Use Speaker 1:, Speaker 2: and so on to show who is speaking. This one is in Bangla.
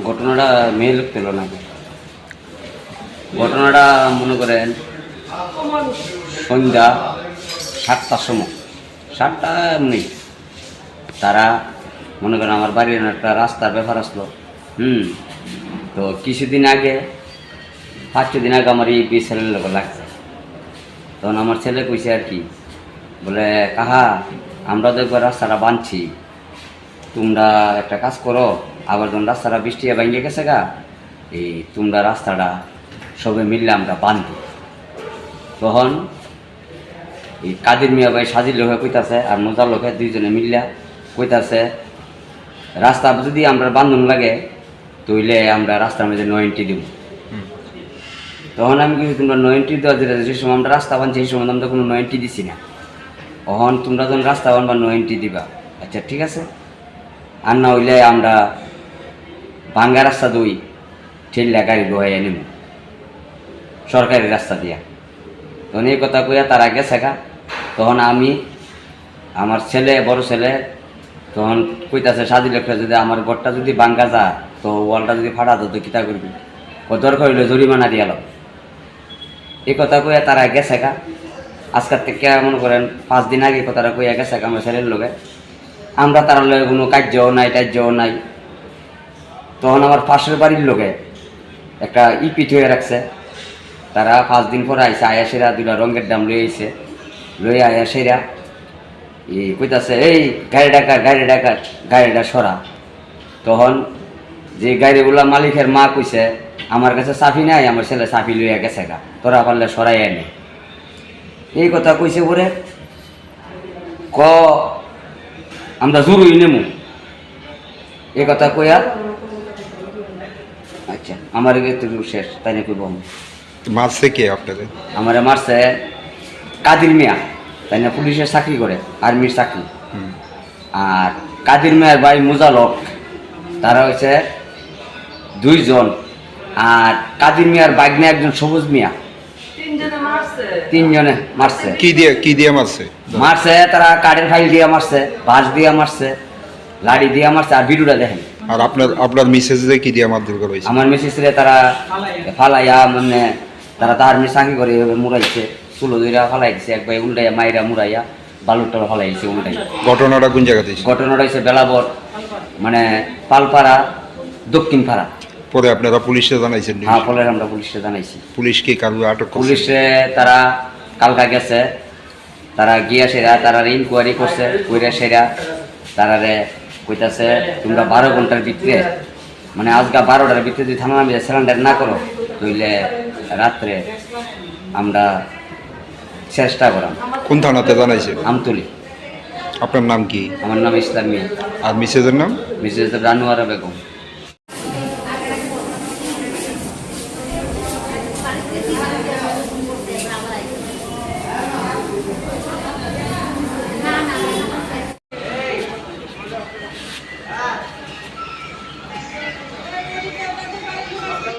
Speaker 1: ঘটনাটা মেয়ে লোক পেল না। ঘটনাটা মনে করেন সন্ধ্যা 7টার সময়, 7টা মিনিট। তারা মনে করেন আমার বাড়ির একটা রাস্তার ব্যাপার আসলো। তো কিছুদিন আগে 5-6 দিন আগে আমার এই ছেলের লোক লাগছে। তখন আমার ছেলে কইছে আর কি, বলে কাহা আমরা তো একবার রাস্তাটা বাঁধছি, তোমরা একটা কাজ করো, আবার যখন রাস্তাটা বৃষ্টি ভেঙে গেছে গা, এই তোমরা রাস্তাটা সবে মিললে আমরা বাঁধি। তখন এই কাদের মিয়া ভাই সাজির লোকে কইতাছে আর মজার লোকে দুইজনে মিললা কইতাছে, রাস্তা যদি আমরা বান্ধন লাগে তইলে আমরা রাস্তার মধ্যে 9 এন্ট্রি দেব। তখন আমি কি তোমরা 9 এন্ট্রি দেওয়া যেটা, যে সময় আমরা রাস্তা বানছি সেই সময় আমরা কোনো 9 এন্ট্রি দিছি না। তখন তোমরা যখন রাস্তা বানবা 9 এন্ট্রি দিবা। আচ্ছা ঠিক আছে, আর না হইলে আমরা ভাঙ্গা রাস্তা দই ঠেললে গাড়ি বহাইয়া নেব সরকারি রাস্তা দিয়া। তখন এই কথা কইয়া তারা গেছে গা। তখন আমি আমার ছেলে বড় ছেলে তখন কইতাছে সাজি লেখা, যদি আমার ঘরটা যদি ভাঙ্গা যায় তো ওয়ালটা যদি ফাটা তো কিতা করবি, ও দরকার হইলে জরিমানা দিয়ে এলো। এই কথা কইয়া তারা গেছে গা। আজকের থেকে মনে করেন 5 দিন আগে কথাটা কইয়া গেছে গা আমার ছেলের লোকে। আমরা তার লগে কোনো কার্যও নাই টার্যও নাই। তখন আমার পাশের বাড়ির লোকে একটা ইপিট হয়ে রাখছে। তারা 5 দিন পরে আইসে, আয়াসেরা 2টা রঙের দাম লই আইসে, লই আয়াসেরা এই কইতাছে এই গাড়িটা সরা। তখন যে গাড়িগুলা মালিকের মা কইছে আমার কাছে চাবি নাই, আমার ছেলে চাবি লইয়া গেছে গা, তোরা পারলে সরাই আনে। এই কথা কইছে পরে ক আমরা জরুরি নেমু। এই কথা কইয়া আচ্ছা আমার একটু শেষ তাই না কইব।
Speaker 2: মারছে কে আপনাদের?
Speaker 1: আমারে মারছে কাদির মিয়া, তাই না পুলিশের চাকরি করে, আর্মির চাকরি। আর কাদির মিয়ার ভাই মুজালক, তারা হচ্ছে 2 জন। আর কাদির মিয়ার বাগনা একজন সবুজ মিয়া, 3 জনে মারছে।
Speaker 2: কি দিয়ে মারছে?
Speaker 1: মারছে তারা কাঠের ফাইল দিয়ে মারছে, বাঁশ দিয়ে মারছে, লাড়ি দিয়ে মারছে। আর ভিডিওটা দেখেন।
Speaker 2: আর আপনার মিসেসে কি দিয়ে মারধর করা হয়েছে?
Speaker 1: আমার মিসেসরে তারা ফালাইয়া মানে তারা তার চাকরি করে মুড়াইছে, চুলো ধইরা ফালাই দিছে, একবার উল্টাইয়া মাইরা মুড়াইয়া বালুরটা ফালাই দিছে উল্টাই।
Speaker 2: ঘটনাটা কোন জায়গাতে?
Speaker 1: ঘটনাটা হয়েছে বেলাবর, মানে পালপাড়া দক্ষিণ পাড়া।
Speaker 2: পরে আপনারা পুলিশে জানাইছেন?
Speaker 1: হ্যাঁ, পরে আমরা পুলিশে জানাইছি।
Speaker 2: পুলিশ কি কারো আটক করছে?
Speaker 1: পুলিশে তারা কালকা গেছে, তারা গিয়া সেরা তারা ইনকোয়ারি করছে, কইরা সেরা তারারে কইতাছে তোমরা 12 ঘন্টার ভিতরে, মানে আজকে 12টার ভিতরে যদি থানা নামে সিলিন্ডার না করো তাইলে রাত্রে আমরা চেষ্টা করাম।
Speaker 2: কোন থানাতে জানাইছে?
Speaker 1: আমতলি।
Speaker 2: আপনার নাম কি?
Speaker 1: আমার নাম ইসলাম মিয়া।
Speaker 2: আর মিসেজের নাম?
Speaker 1: মিসেস রানুয়ারা বেগম।